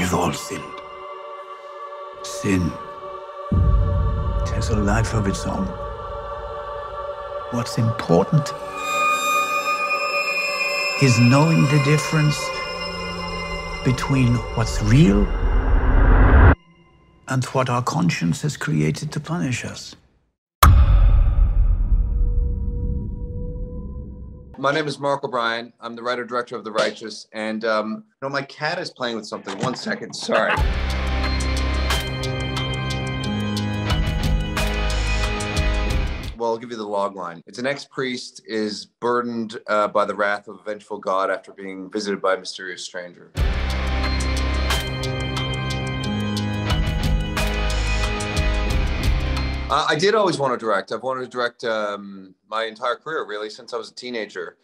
We've all sinned. Sin, it has a life of its own. What's important is knowing the difference between what's real and what our conscience has created to punish us. My name is Mark O'Brien. I'm the writer-director of The Righteous, and my cat is playing with something. 1 second, sorry. Well, I'll give you the log line. It's an ex-priest is burdened by the wrath of a vengeful God after being visited by a mysterious stranger. I did always want to direct. I've wanted to direct my entire career, really, since I was a teenager.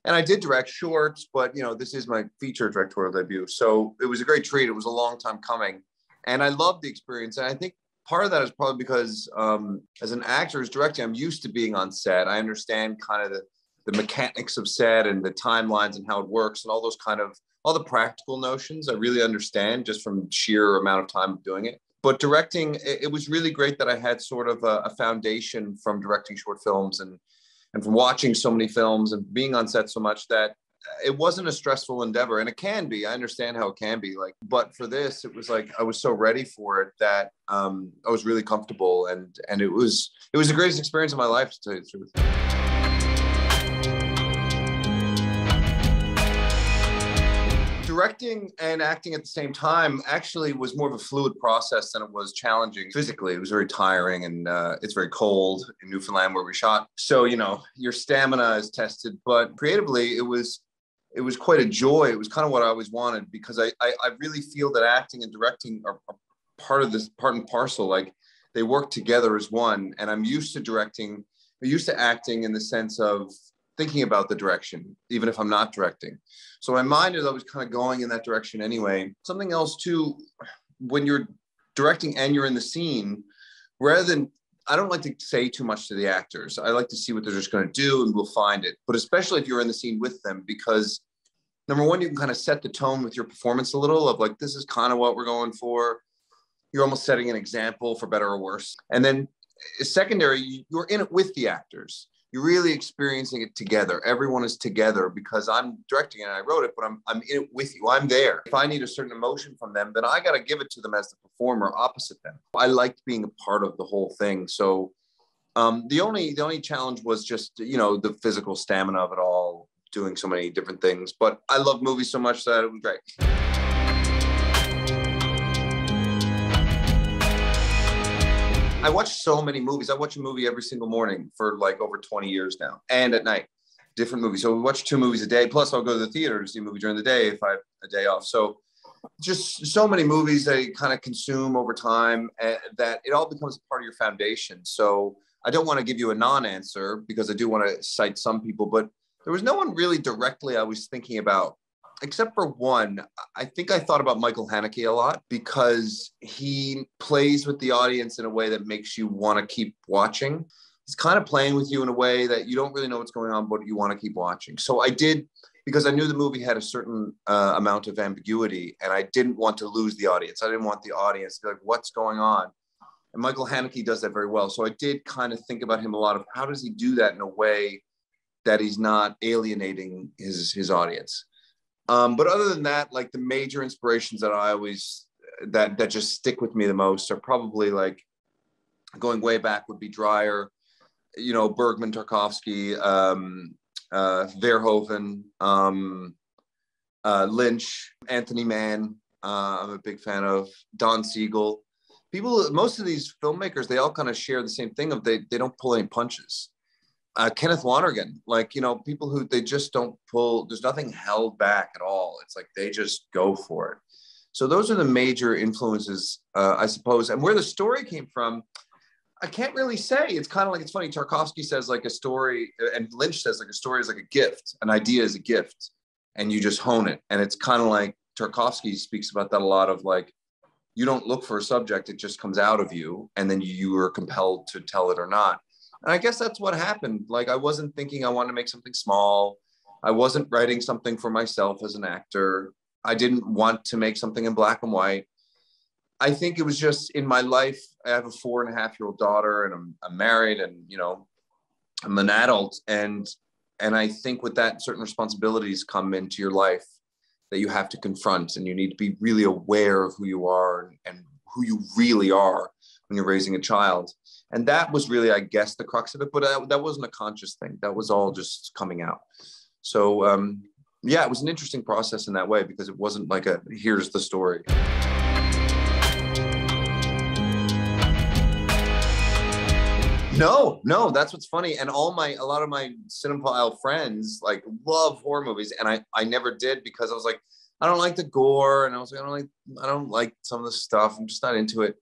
And I did direct shorts, but, this is my feature directorial debut. So it was a great treat. It was a long time coming. And I loved the experience. And I think part of that is probably because as an actor who's directing, I'm used to being on set. I understand kind of the mechanics of set and the timelines and how it works and all the practical notions I really understand just from sheer amount of time of doing it. But directing, it was really great that I had sort of a foundation from directing short films and from watching so many films and being on set so much that it wasn't a stressful endeavor. And it can be. I understand how it can be. But for this, it was like I was so ready for it that I was really comfortable. And it was the greatest experience of my life, to tell you the truth. Directing and acting at the same time actually was more of a fluid process than it was challenging physically. It was very tiring, and it's very cold in Newfoundland where we shot. So, your stamina is tested, but creatively it was quite a joy. It was kind of what I always wanted, because I really feel that acting and directing are part of this, part and parcel. Like, they work together as one. And I'm used to acting in the sense of thinking about the direction, even if I'm not directing. So my mind is always kind of going in that direction anyway. Something else too, when you're directing and you're in the scene, I don't like to say too much to the actors. I like to see what they're just going to do, and we'll find it. But especially if you're in the scene with them, because number one, you can kind of set the tone with your performance a little of like, this is kind of what we're going for. You're almost setting an example for better or worse. And then secondary, you're in it with the actors. You're really experiencing it together. Everyone is together because I'm directing it and I wrote it, but I'm in it with you. I'm there. If I need a certain emotion from them, then I got to give it to them as the performer opposite them. I liked being a part of the whole thing. So the only challenge was just, the physical stamina of it all, doing so many different things. But I love movies so much that it was great. I watch so many movies. I watch a movie every single morning for like over 20 years now, and at night, different movies. So we watch 2 movies a day. Plus, I'll go to the theater to see a movie during the day if I have a day off. So just so many movies that you kind of consume over time, that it all becomes part of your foundation. So I don't want to give you a non-answer, because I do want to cite some people, but there was no one really directly I was thinking about, except for one. I think I thought about Michael Haneke a lot, because he plays with the audience in a way that makes you want to keep watching. He's kind of playing with you in a way that you don't really know what's going on, but you want to keep watching. So I did, because I knew the movie had a certain amount of ambiguity, and I didn't want to lose the audience. I didn't want the audience to be like, what's going on? And Michael Haneke does that very well. So I did kind of think about him a lot of how does he do that in a way that he's not alienating his audience. But other than that, like the major inspirations that I always, that just stick with me the most are probably like going way back would be Dreyer, Bergman, Tarkovsky, Verhoeven, Lynch, Anthony Mann. I'm a big fan of Don Siegel. Most of these filmmakers, they all kind of share the same thing of they don't pull any punches. Kenneth Lonergan, people who they just don't pull, there's nothing held back at all. It's like they just go for it. So those are the major influences, I suppose. And where the story came from, I can't really say. It's kind of like, it's funny, Tarkovsky says like a story, and Lynch says like a story is like a gift. An idea is a gift, and you just hone it. And it's kind of like Tarkovsky speaks about that a lot of like, you don't look for a subject, it just comes out of you, and then you are compelled to tell it or not. And I guess that's what happened. Like, I wasn't thinking I wanted to make something small. I wasn't writing something for myself as an actor. I didn't want to make something in black and white. I think it was just in my life. I have a 4.5-year-old daughter, and I'm married, and you know, I'm an adult, and I think with that, certain responsibilities come into your life that you have to confront, and you need to be really aware of who you are and who you really are when you're raising a child. And that was really, I guess, the crux of it. But that wasn't a conscious thing. That was all just coming out. So yeah, it was an interesting process in that way, because it wasn't like a here's the story. No, that's what's funny. And a lot of my cinephile friends like love horror movies, and I never did, because I was like, I don't like the gore, and I was like, I don't like some of the stuff. I'm just not into it.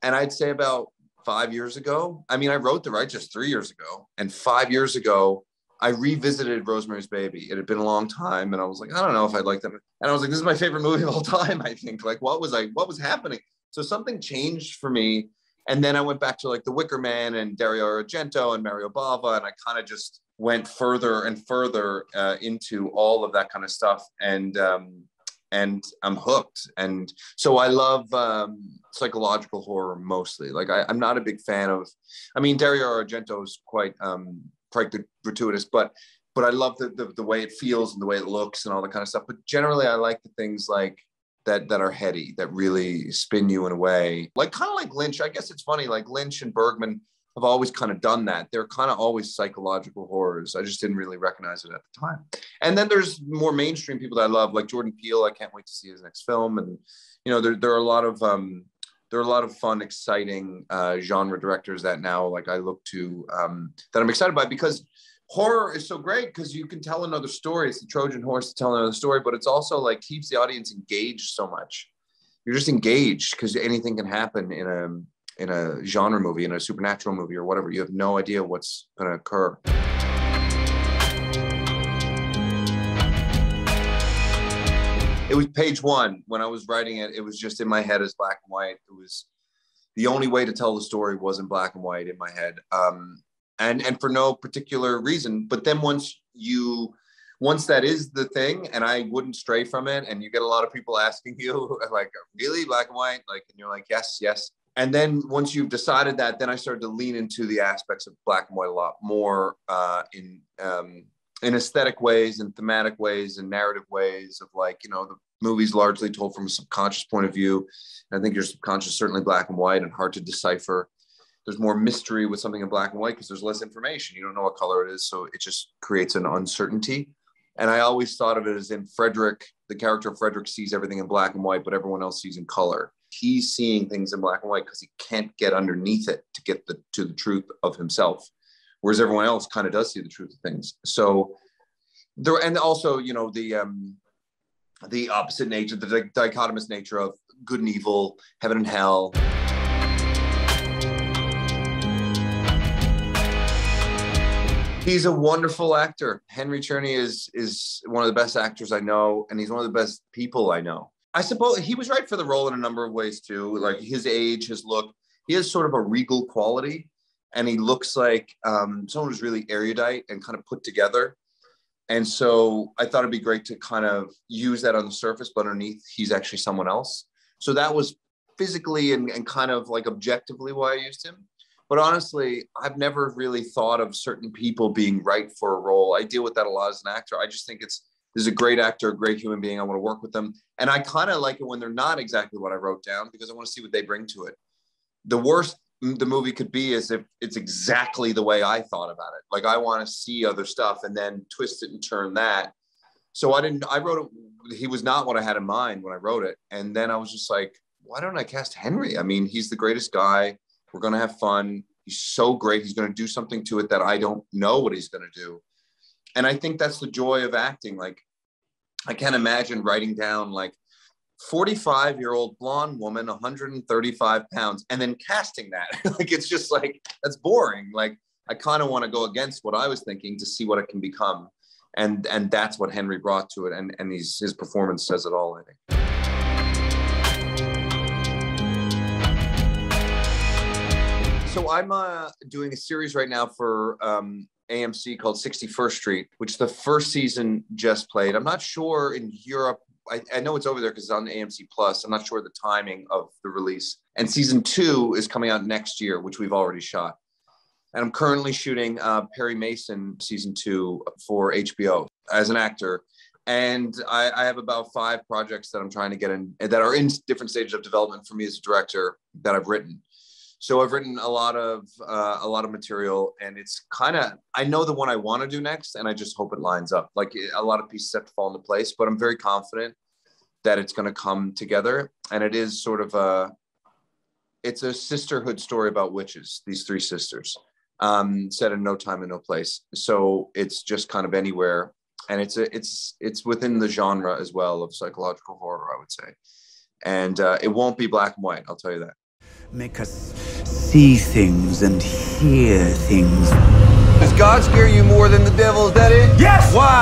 And I'd say about 5 years ago, I mean, I wrote The Righteous 3 years ago, and 5 years ago, I revisited Rosemary's Baby. It had been a long time, and I was like, I don't know if I'd like that. And I was like, this is my favorite movie of all time, I think. Like, what was happening? So something changed for me. And then I went back to like The Wicker Man and Dario Argento and Mario Bava, and I kind of just went further and further into all of that kind of stuff. And I'm hooked. And so I love psychological horror mostly. Like I'm not a big fan of, I mean, Dario Argento is quite gratuitous, but I love the way it feels and the way it looks and all that kind of stuff. But generally, I like the things like that are heady, that really spin you in a way, like kind of like Lynch. I guess it's funny, like Lynch and Bergman have always kind of done that. They're kind of always psychological horrors. I just didn't really recognize it at the time. And then there's more mainstream people that I love, like Jordan Peele. I can't wait to see his next film. And you know, there are a lot of fun, exciting genre directors that now like I look to that I'm excited by, because horror is so great because you can tell another story. It's the Trojan horse to tell another story, but it's also like keeps the audience engaged so much. You're just engaged because anything can happen in a genre movie, in a supernatural movie or whatever. You have no idea what's going to occur. It was page one. When I was writing it, it was just in my head as black and white. It was the only way to tell the story was in black and white in my head. And for no particular reason. But then once that is the thing, and I wouldn't stray from it, and you get a lot of people asking you like, really, black and white? Like, and you're like, yes. And then once you've decided that, then I started to lean into the aspects of black and white a lot more in aesthetic ways and thematic ways and narrative ways of like, you know, the movie's largely told from a subconscious point of view. And I think your subconscious is certainly black and white and hard to decipher. There's more mystery with something in black and white because there's less information. You don't know what color it is. So it just creates an uncertainty. And I always thought of it as in Frederick, the character of Frederick sees everything in black and white, but everyone else sees in color. He's seeing things in black and white because he can't get underneath it to get to the truth of himself. Whereas everyone else kind of does see the truth of things. So there, and also, you know, the opposite nature, the dichotomous nature of good and evil, heaven and hell. He's a wonderful actor. Henry Czerny is one of the best actors I know, and he's one of the best people I know. I suppose he was right for the role in a number of ways too, like his age, his look. He has sort of a regal quality, and he looks like someone who's really erudite and kind of put together. And so I thought it'd be great to kind of use that on the surface, but underneath, he's actually someone else. So that was physically and kind of like objectively why I used him. But honestly, I've never really thought of certain people being right for a role. I deal with that a lot as an actor. I just think this is a great actor, a great human being. I want to work with them. And I kind of like it when they're not exactly what I wrote down, because I want to see what they bring to it. The worst the movie could be is if it's exactly the way I thought about it. Like I want to see other stuff and then twist it and turn that. So I wrote it. He was not what I had in mind when I wrote it. And then I was just like, why don't I cast Henry? I mean, he's the greatest guy. We're going to have fun. He's so great. He's going to do something to it that I don't know what he's going to do. And I think that's the joy of acting. Like, I can't imagine writing down like 45-year-old blonde woman, 135 pounds, and then casting that. Like, it's just like, that's boring. Like, I kind of want to go against what I was thinking to see what it can become. And that's what Henry brought to it. And his performance says it all, I think. So I'm doing a series right now for AMC called 61st Street, which the first season just played. I'm not sure in Europe I know it's over there because it's on AMC Plus. I'm not sure the timing of the release. And season 2 is coming out next year, which we've already shot. And I'm currently shooting Perry Mason season 2 for HBO as an actor. And I have about 5 projects that I'm trying to get in that are in different stages of development for me as a director that I've written. So I've written a lot of material, and it's kind of, I know the one I want to do next, and I just hope it lines up. Like a lot of pieces have to fall into place, but I'm very confident that it's going to come together. And it is sort of it's a sisterhood story about witches, these 3 sisters, set in no time and no place. So it's just kind of anywhere. And it's within the genre as well of psychological horror, I would say. And it won't be black and white, I'll tell you that. Make us see things and hear things. Does God scare you more than the devil? Is that it? Yes! Why?